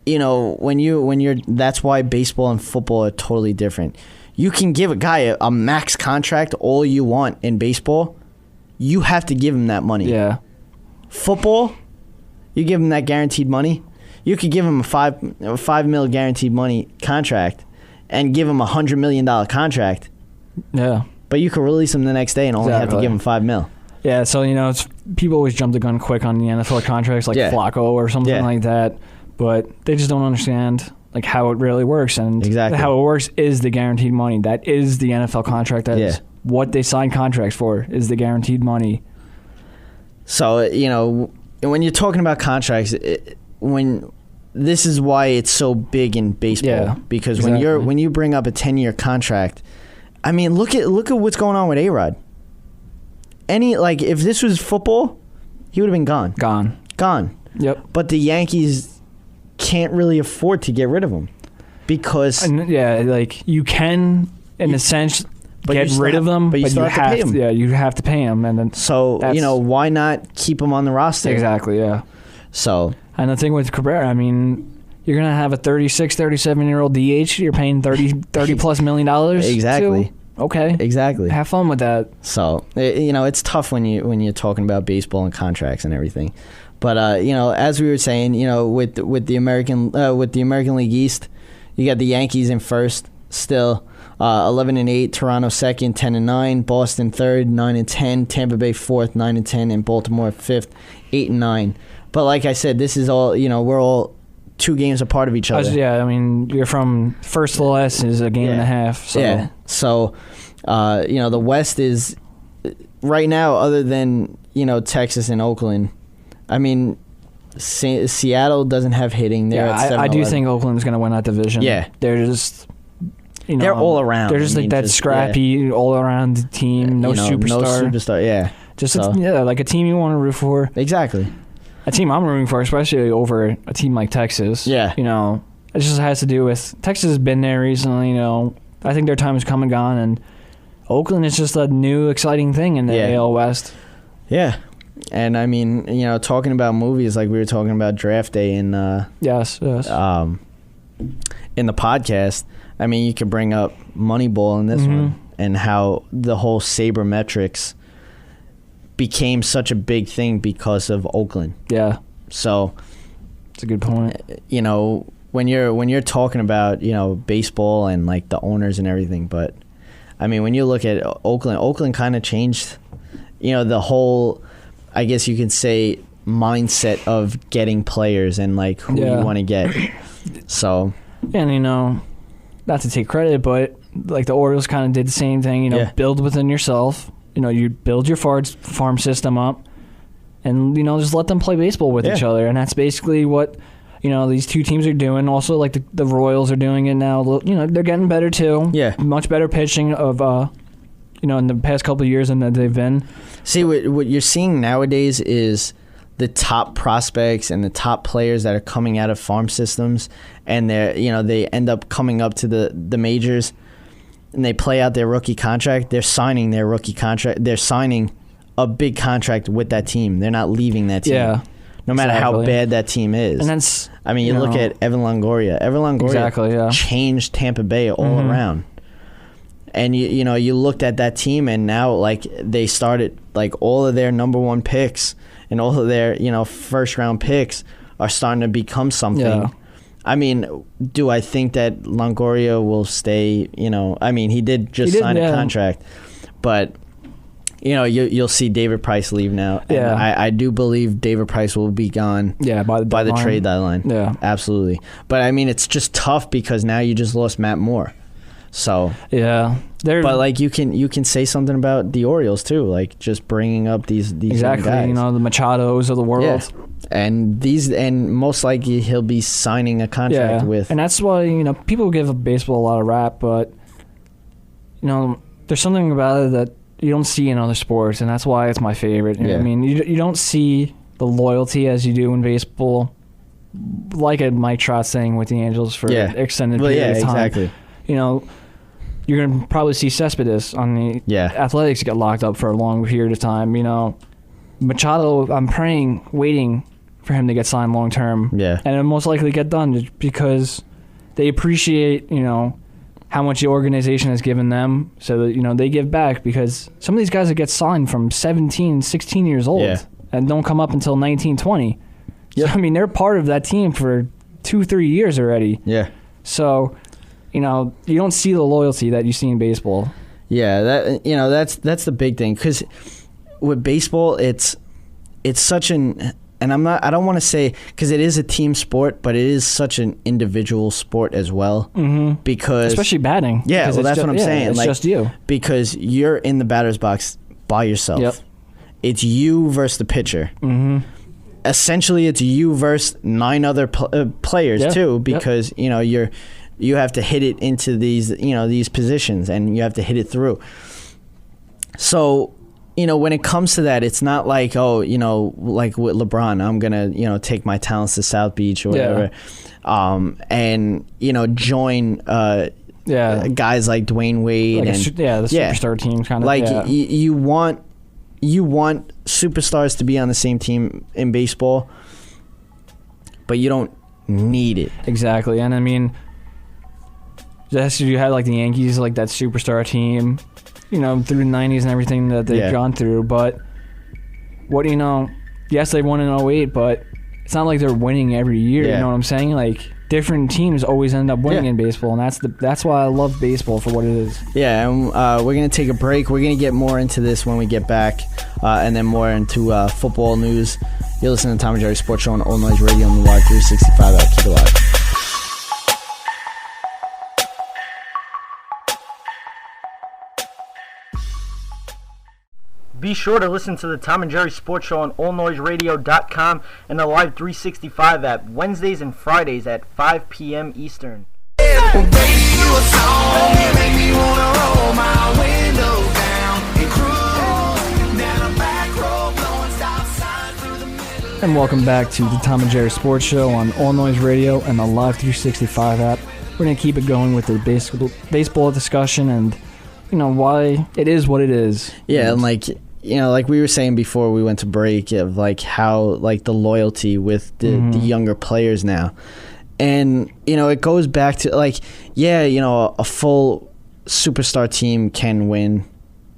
when you're, that's why baseball and football are totally different. You can give a guy a max contract all you want in baseball. You have to give him that money.
Yeah.
Football, you give him that guaranteed money. You could give him a $5 million guaranteed money contract, and give him $100 million contract.
Yeah.
But you could release him the next day and only have to give him $5 million.
Yeah. So it's people always jump the gun quick on the NFL contracts, like Flacco or something like that, but they just don't understand like how it really works. And how it works is the guaranteed money. That is the NFL contract. That is what they sign contracts for. Is the guaranteed money.
So when you're talking about contracts, this is why it's so big in baseball, because when you bring up a 10-year contract, I mean, look at what's going on with A-Rod. If this was football, he would have been gone. Yep. But the Yankees can't really afford to get rid of him because
you can in a sense get rid of them, but you have to pay him. Yeah, you have to pay him, and then
why not keep him on the roster?
Exactly. Yeah.
So.
And the thing with Cabrera, I mean, you're going to have a 36, 37-year-old DH you're paying $30+ million.
Exactly.
To? Okay.
Exactly.
Have fun with that.
So, it's tough when you're talking about baseball and contracts and everything. But as we were saying, with the American League East, you got the Yankees in first still, 11-8, Toronto second, 10-9, Boston third, 9-10, Tampa Bay fourth, 9-10, and Baltimore fifth, 8-9. But like I said, this is all, we're all 2 games apart of each other.
I mean, you're from first to last is a game and a half. So.
Yeah. So, the West is, right now, other than, Texas and Oakland, I mean, Seattle doesn't have hitting. They're at 7-11.
I do think Oakland's going to win that division.
Yeah.
They're just...
they're all around.
They're just that scrappy, all-around team, no superstar.
No superstar, yeah.
Just like a team you want to root for.
Exactly.
A team I'm rooting for, especially over a team like Texas.
Yeah.
It just has to do with Texas has been there recently. I think their time has come and gone, and Oakland is just a new, exciting thing in the AL West.
Yeah. And I mean, talking about movies, like we were talking about Draft Day in
yes.
In the podcast, I mean, you could bring up Moneyball in this one, and how the whole sabermetrics became such a big thing because of Oakland.
Yeah.
So
it's a good point.
When you're talking about, baseball and like the owners and everything, but I mean, when you look at Oakland kind of changed, the whole, I guess you could say, mindset of getting players and like who you want to get. So,
and not to take credit, but like the Orioles kind of did the same thing. Build within yourself. You build your farm system up, and just let them play baseball with each other, and that's basically what these two teams are doing. Also, like the Royals are doing it now. They're getting better too.
Yeah,
much better pitching of in the past couple of years than they've been.
See, what you're seeing nowadays is the top prospects and the top players that are coming out of farm systems, and they end up coming up to the majors, and they play out their rookie contract. They're signing their rookie contract. They're signing a big contract with that team. They're not leaving that team.
Yeah.
No matter how bad that team is.
And that's,
I mean, you look at Evan Longoria. Evan Longoria changed Tampa Bay all around. And you looked at that team, and now like they started, like all of their number 1 picks and all of their first round picks are starting to become something. Yeah. I mean, do I think that Longoria will stay? I mean, he did sign a contract, but you'll see David Price leave now. And I do believe David Price will be gone.
Yeah, by
the trade deadline.
Yeah,
absolutely. But I mean, it's just tough because now you just lost Matt Moore. So
yeah,
but like you can say something about the Orioles too, like just bringing up these
exactly
young guys.
You know, the Machados of the world.
Yeah. And most likely he'll be signing a contract with.
And that's why, you know, people give baseball a lot of rap, but you know, there's something about it that you don't see in other sports, and that's why it's my favorite. You know what I mean, you don't see the loyalty as you do in baseball, like a Mike Trout saying with the Angels for an extended period of time.
Exactly.
You know, you're going to probably see Cespedes on the Athletics get locked up for a long period of time. You know, Machado, I'm waiting for him to get signed long term.
Yeah.
And it'll most likely get done just because they appreciate, you know, how much the organization has given them, so that, you know, they give back, because some of these guys that get signed from 17, 16 years old and don't come up until 19, 20. So, I mean, they're part of that team for 2-3 years already.
Yeah.
So, you know, you don't see the loyalty that you see in baseball.
Yeah, that's the big thing, because with baseball, it's such an, and I don't want to say, because it is a team sport, but it is such an individual sport as well. Mm-hmm. Because
especially batting.
Yeah, well, that's what I'm saying.
It's
like,
just you,
because you're in the batter's box by yourself. Yep. It's you versus the pitcher. Mm-hmm. Essentially, it's you versus 9 other players too, because you know you have to hit it into these positions, and you have to hit it through. So, you know, when it comes to that, it's not like, oh, you know, like with LeBron, I'm going to, you know, take my talents to South Beach or whatever, and, you know, join guys like Dwayne Wade.
Like the superstar team kind of.
Like, you want superstars to be on the same team in baseball, but you don't need it.
Exactly. And, I mean, just you had, like, the Yankees, like, that superstar team, you know, through the 90s and everything that they've gone through. But what do you know? Yes, they won in 08, but it's not like they're winning every year. You know what I'm saying? Like, different teams always end up winning in baseball, and that's why I love baseball for what it is. Yeah,
and we're going to take a break. We're going to get more into this when we get back, and then more into football news. You're listening to Tom and Jerry Sports Show on All Noise Radio on the Live 365 app. Keep it live.
Be sure to listen to the Tom and Jerry Sports Show on allnoiseradio.com and the Live 365 app Wednesdays and Fridays at 5 p.m. Eastern.
And welcome back to the Tom and Jerry Sports Show on All Noise Radio and the Live 365 app. We're going to keep it going with the baseball discussion and, you know, why it is what it is.
Yeah, and like, you know, like we were saying before we went to break, of like how like the loyalty with the younger players now. And, you know, it goes back to like, yeah, you know, a full superstar team can win,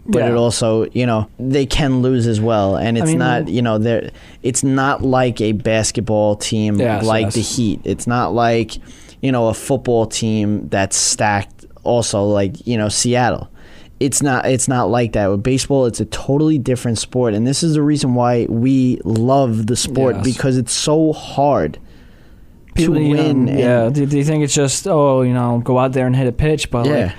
but it also, you know, they can lose as well. And it's not, you know, it's not like a basketball team like the Heat. It's not like, you know, a football team that's stacked also like, you know, Seattle. It's not like that. With baseball, it's a totally different sport, and this is the reason why we love the sport, because it's so hard to win.
Do you think it's just, you know, go out there and hit a pitch? But like,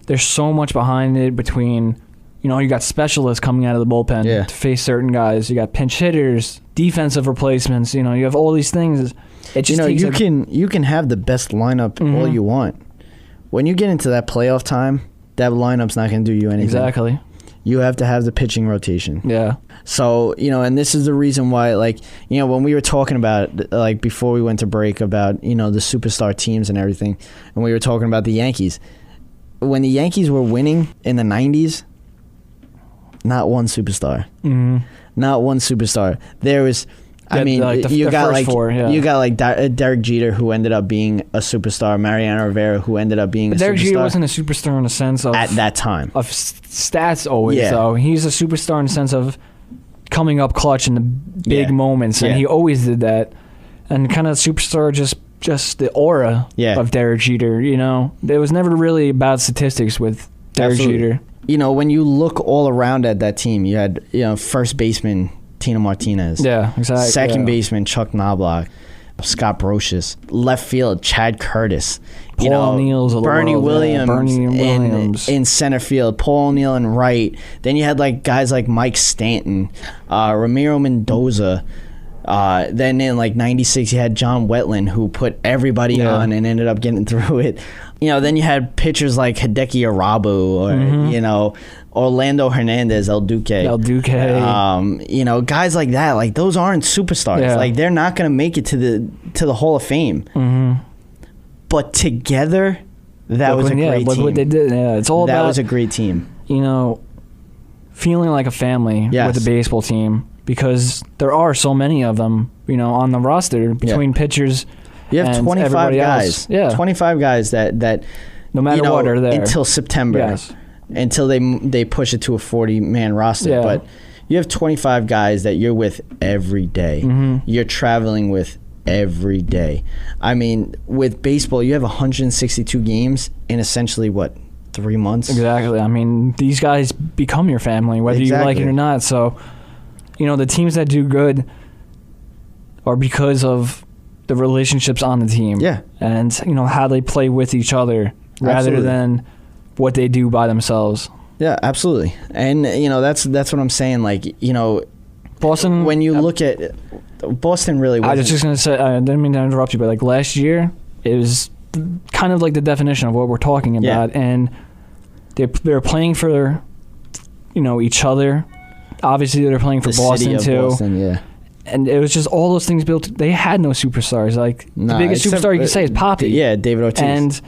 there's so much behind it between, you know, you got specialists coming out of the bullpen to face certain guys. You got pinch hitters, defensive replacements. You know, you have all these things. It just
you can have the best lineup all you want. When you get into that playoff time, that lineup's not going to do you anything.
Exactly.
You have to have the pitching rotation.
Yeah.
So, you know, and this is the reason why, like, you know, when we were talking about, like, before we went to break about, you know, the superstar teams and everything, and we were talking about the Yankees. When the Yankees were winning in the 90s, not one superstar. Mm-hmm. Not one superstar. There was... I mean,
like
you got like Derek Jeter, who ended up being a superstar. Mariano Rivera, who ended up being a superstar.
Derek Jeter wasn't a superstar in the sense of
at that time
of stats always. Though he's a superstar in the sense of coming up clutch in the big moments, and he always did that. And kind of superstar, just the aura of Derek Jeter. You know, it was never really about statistics with Derek Jeter.
You know, when you look all around at that team, you had, you know, first baseman Tino Martinez.
Yeah, exactly.
Second baseman Chuck Knobloch. Scott Brocious. Left field, Chad Curtis.
Paul O'Neill's of the
Bernie
world,
Williams,
Bernie Williams.
In center field, Paul O'Neill in right. Then you had like guys like Mike Stanton, Ramiro Mendoza. Then in like 96, you had John Wetland, who put everybody on and ended up getting through it. Then you had pitchers like Hideki Arabu or, Orlando Hernandez, El Duque. Guys like that. Like, those aren't superstars.
Yeah.
Like, they're not going to make it to the Hall of Fame. Mm-hmm. But together, that was a great team.
Look what they did. Yeah, it's all about...
That was a great team.
Feeling like a family with the baseball team, because there are so many of them, on the roster between pitchers.
You have 25 guys.
Yeah.
25 guys that
no matter what are there
until September.
Yes.
Until they push it to a 40-man roster.
Yeah.
But you have 25 guys that you're with every day. Mm-hmm. You're traveling with every day. I mean, with baseball, you have 162 games in essentially, 3 months?
Exactly. I mean, these guys become your family, whether you like it or not. So, the teams that do good are because of the relationships on the team.
Yeah.
And, how they play with each other rather than what they do by themselves.
Yeah, absolutely. And, that's what I'm saying. Like,
Boston...
When you look at... Boston really wasn't...
I was just going to say, I didn't mean to interrupt you, but like last year, it was kind of like the definition of what we're talking about. Yeah. And they're playing for, each other. Obviously, they're playing for Boston, too.
Boston, yeah.
And it was just all those things built. They had no superstars. Like, the biggest superstar you can say is Poppy.
Yeah, David Ortiz.
And,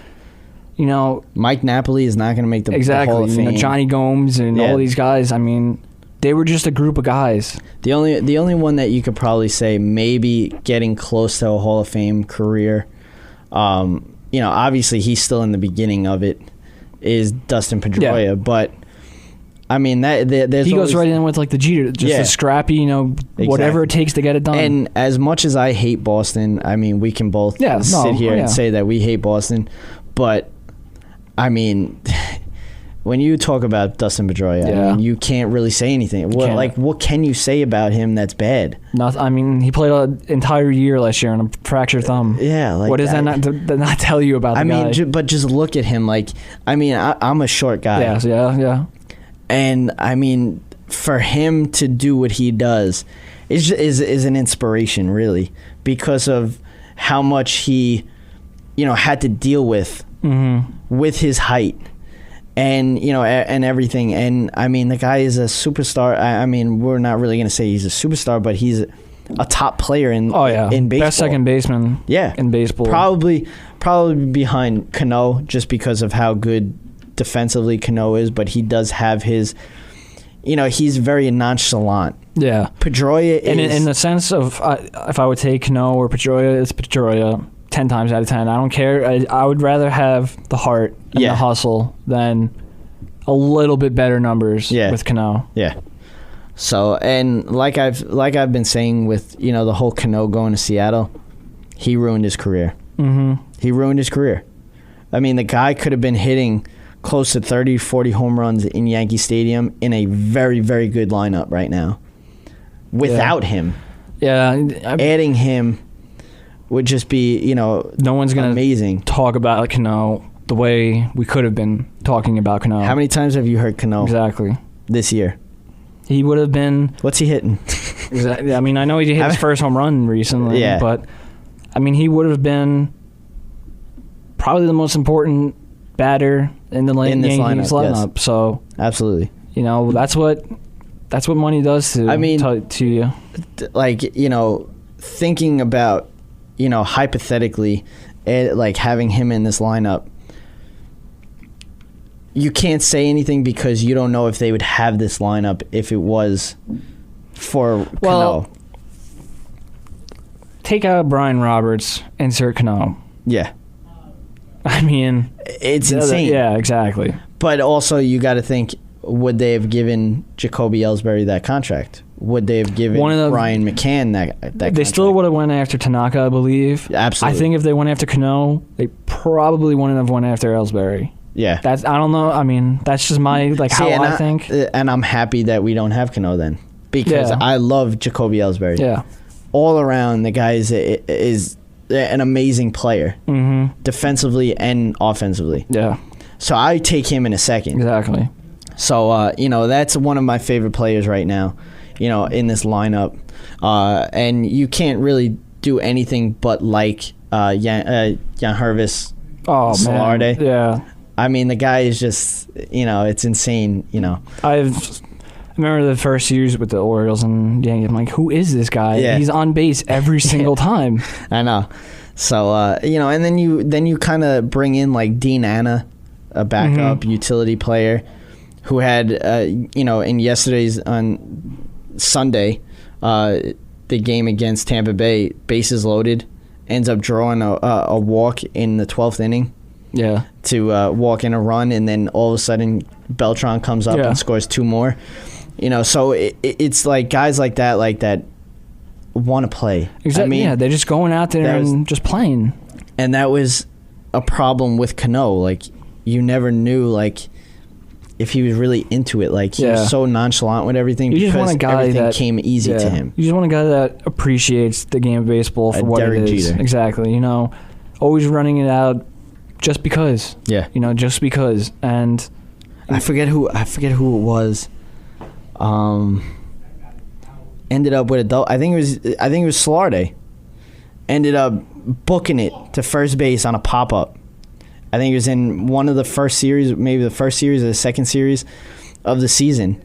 Mike Napoli is not going to make the Hall of Fame.
Johnny Gomes and all these guys. I mean, they were just a group of guys.
The only one that you could probably say maybe getting close to a Hall of Fame career, obviously he's still in the beginning of it, is Dustin Pedroia. Yeah. But, I mean, there's
he goes right in with like the Jeter, just a scrappy, whatever it takes to get it done.
And as much as I hate Boston, I mean, we can both sit here and say that we hate Boston. But, I mean, when you talk about Dustin Pedroia, I mean, you can't really say anything. What can you say about him that's bad?
Nothing. I mean, he played an entire year last year on a fractured thumb.
Yeah.
What does that not tell you about the guy?
I mean, but just look at him. Like, I mean, I'm a short guy.
Yeah.
And, I mean, for him to do what he does is an inspiration, really, because of how much he, had to deal with his height. And, and everything. And, I mean, the guy is a superstar. I mean, we're not really going to say he's a superstar, but he's a top player in baseball.
Best second baseman in baseball.
Probably behind Cano, just because of how good defensively Cano is. But he does have his, he's very nonchalant.
Yeah.
Pedroia is...
In the sense of, if I would take Cano or Pedroia, it's Pedroia. 10 times out of 10. I don't care. I would rather have the heart and the hustle than a little bit better numbers with Cano.
Yeah. So, and like I've been saying with, the whole Cano going to Seattle, he ruined his career. Mm-hmm. He ruined his career. I mean, the guy could have been hitting close to 30, 40 home runs in Yankee Stadium in a very, very good lineup right now. Without him.
Yeah.
Adding him would just be, no
one's going
to
talk about Cano the way we could have been talking about Cano.
How many times have you heard Cano?
Exactly.
This year?
He would have been...
What's he hitting?
Exactly. I mean, I know he hit his first home run recently, but, I mean, he would have been probably the most important batter in the Yankees lineup.
Yes.
So...
Absolutely.
That's what money does to you.
Like, thinking about... hypothetically, like having him in this lineup, you can't say anything because you don't know if they would have this lineup if it was for Cano.
Take out Brian Roberts, insert Cano.
Yeah.
I mean...
It's insane.
Yeah, exactly.
But also, you got to think, would they have given Jacoby Ellsbury that contract? Would they have given Brian McCann that contract?
They still would have went after Tanaka, I believe.
Absolutely.
I think if they went after Cano, they probably wouldn't have went after Ellsbury.
Yeah.
I don't know. I mean, that's just my how I think.
And I'm happy that we don't have Cano then, because I love Jacoby Ellsbury.
Yeah.
All around, the guy is an amazing player, defensively and offensively.
Yeah.
So I take him in a second.
Exactly.
So, that's one of my favorite players right now, in this lineup. And you can't really do anything but like Jan Hervis Solarde.
Man. Yeah.
I mean, the guy is just, it's insane,
I remember the first series with the Orioles and Yankees. I'm like, who is this guy?
Yeah.
He's on base every single time.
I know. So, and then you kind of bring in like Dean Anna, a backup utility player who had, in yesterday's on Sunday, the game against Tampa Bay, bases loaded, ends up drawing a walk in the 12th inning.
Yeah.
To walk in a run, and then all of a sudden Beltran comes up and scores 2 more. So it's like guys like that want to play.
Exactly.
I mean,
they're just going out there and just playing.
And that was a problem with Cano. Like, you never knew, like, if he was really into it. Like, he was so nonchalant with everything
you
because everything
that
came easy to him.
You just want a guy that appreciates the game of baseball for what
Derek
it is.
Jeter.
Exactly. Always running it out just because.
Yeah.
Just because. And
I forget who it was. Ended up with a double. I think it was Solarde. Ended up booking it to first base on a pop-up. I think it was in one of the first series, maybe the first series or the second series of the season.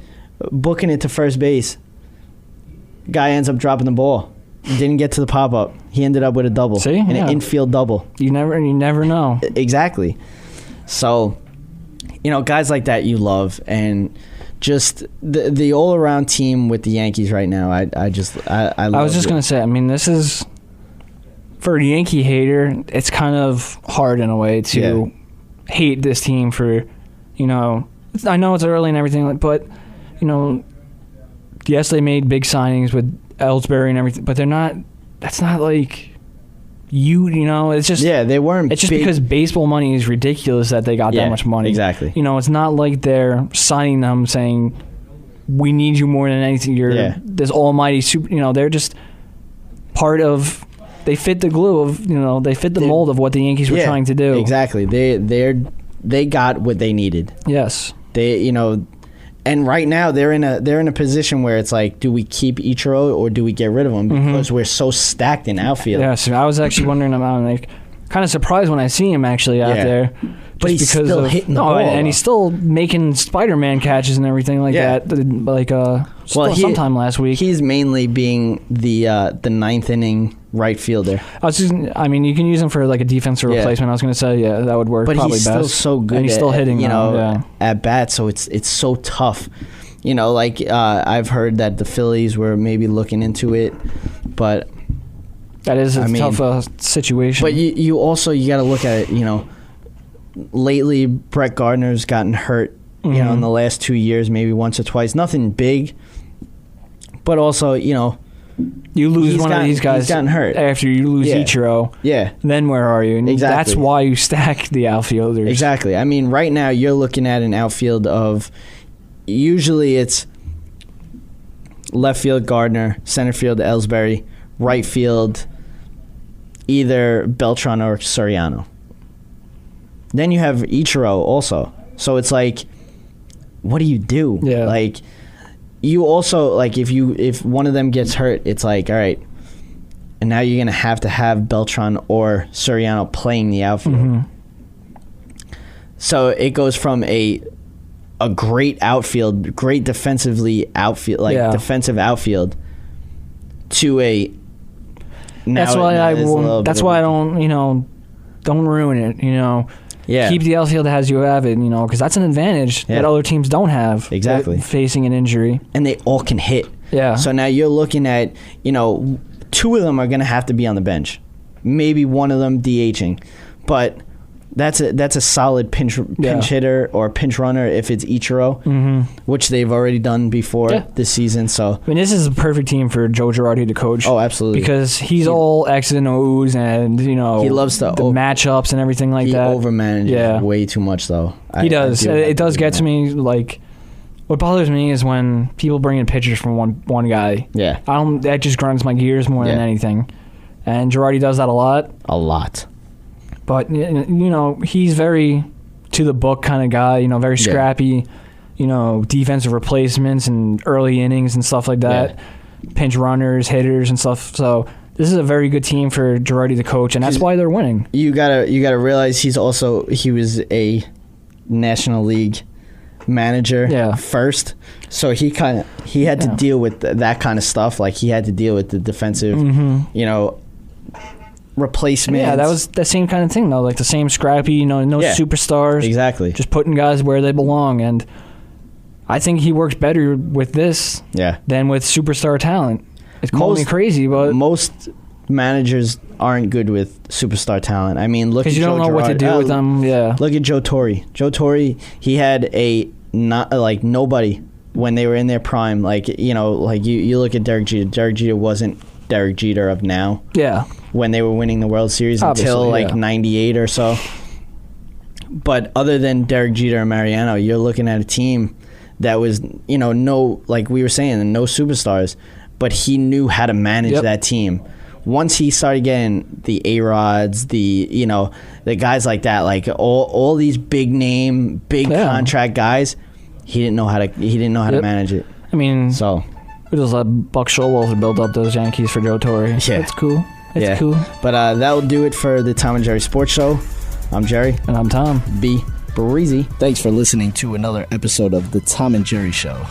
Booking it to first base. Guy ends up dropping the ball. Didn't get to the pop-up. He ended up with a double.
See?
An infield double.
You never know.
Exactly. So, guys like that you love, and just the all-around team with the Yankees right now. I love.
I was just gonna say. I mean, this is for a Yankee hater. It's kind of hard in a way to hate this team for, I know it's early and everything, but yes, they made big signings with Ellsbury and everything, but they're not. That's not like. It's just
they weren't.
It's just
big.
because baseball money is ridiculous that they got that much money.
Exactly.
It's not like they're signing them saying, "We need you more than anything." You're this almighty super. They're just part of. They fit the glue of. They fit the mold of what the Yankees were trying to do.
Exactly. They got what they needed.
Yes.
They And right now they're in a position where it's like, do we keep Ichiro or do we get rid of him because we're so stacked in outfield?
Yeah, so I was actually wondering about him, like, kind of surprised when I see him actually out there.
But he's still hitting the ball.
And he's still making Spider-Man catches and everything like that. Like sometime last week.
He's mainly being the ninth inning right fielder.
I mean, you can use him for like a defensive replacement. I was going to say, that would work.
But
probably
he's still
best.
so good.
And he's still hitting,
at bat. So it's so tough. I've heard that the Phillies were maybe looking into it, but
that is a tough situation.
But you also got to look at it. Lately Brett Gardner's gotten hurt. In the last 2 years, maybe once or twice. Nothing big, but also you lose one of these guys. He's gotten hurt
after you lose Ichiro.
Yeah.
Then where are you? And
exactly.
That's why you stack the outfielders.
Exactly. I mean, right now you're looking at an outfield of. Usually it's left field Gardner, center field Ellsbury, right field either Beltran or Soriano. Then you have Ichiro also. So it's like, what do you do?
Yeah.
Like, you also, like, if one of them gets hurt, it's like, all right, and now you're going to have Beltran or Soriano playing the outfield. So it goes from a great outfield, great defensively outfield, defensive outfield, to a.
That's why I don't, don't ruin it.
Yeah.
Keep the outfield as you have it. Because that's an advantage that other teams don't have.
Exactly.
Facing an injury,
and they all can hit.
Yeah.
So now you're looking at, two of them are going to have to be on the bench, maybe one of them DHing, but. That's a solid pinch hitter or pinch runner if it's Ichiro, which they've already done before this season. So
I mean, this is a perfect team for Joe Girardi to coach.
Oh, absolutely,
because he's all X's and O's, and he loves the matchups and everything like that.
He overmanages way too much, though.
He does. It does get to me. Like, what bothers me is when people bring in pitchers from one guy.
Yeah,
that just grinds my gears more than anything. And Girardi does that a lot.
A lot.
But, he's very to-the-book kind of guy, very scrappy, defensive replacements and early innings and stuff like that. Yeah. Pinch runners, hitters and stuff. So this is a very good team for Girardi to coach, and that's why they're winning.
You gotta realize he was a National League manager first, so he had to deal with that kind of stuff. Like he had to deal with the defensive, replacement.
Yeah, that was the same kind of thing though. Like the same scrappy, no superstars.
Exactly.
Just putting guys where they belong, and I think he works better with this than with superstar talent. It's calling me crazy, but
most managers aren't good with superstar talent. I mean, look at
Joe Girardi. Because you don't know what to do with them. Yeah.
Look at Joe Torre. Joe Torre, he had nobody when they were in their prime. You look at Derek Jeter. Derek Jeter wasn't Derek Jeter of now.
Yeah.
When they were winning the World Series until 98 or so. But other than Derek Jeter and Mariano, you're looking at a team that was, like we were saying, no superstars. But he knew how to manage that team. Once he started getting the A-Rods, the guys like that, like all these big name, contract guys, he didn't know how to manage it.
I mean, so we just let Buck Showalter build up those Yankees for Joe Torre. Yeah, it's cool. It's cool.
But that'll do it for the Tom and Jerry Sports Show. I'm Jerry,
and I'm Tom.
Be breezy.
Thanks for listening to another episode of the Tom and Jerry Show.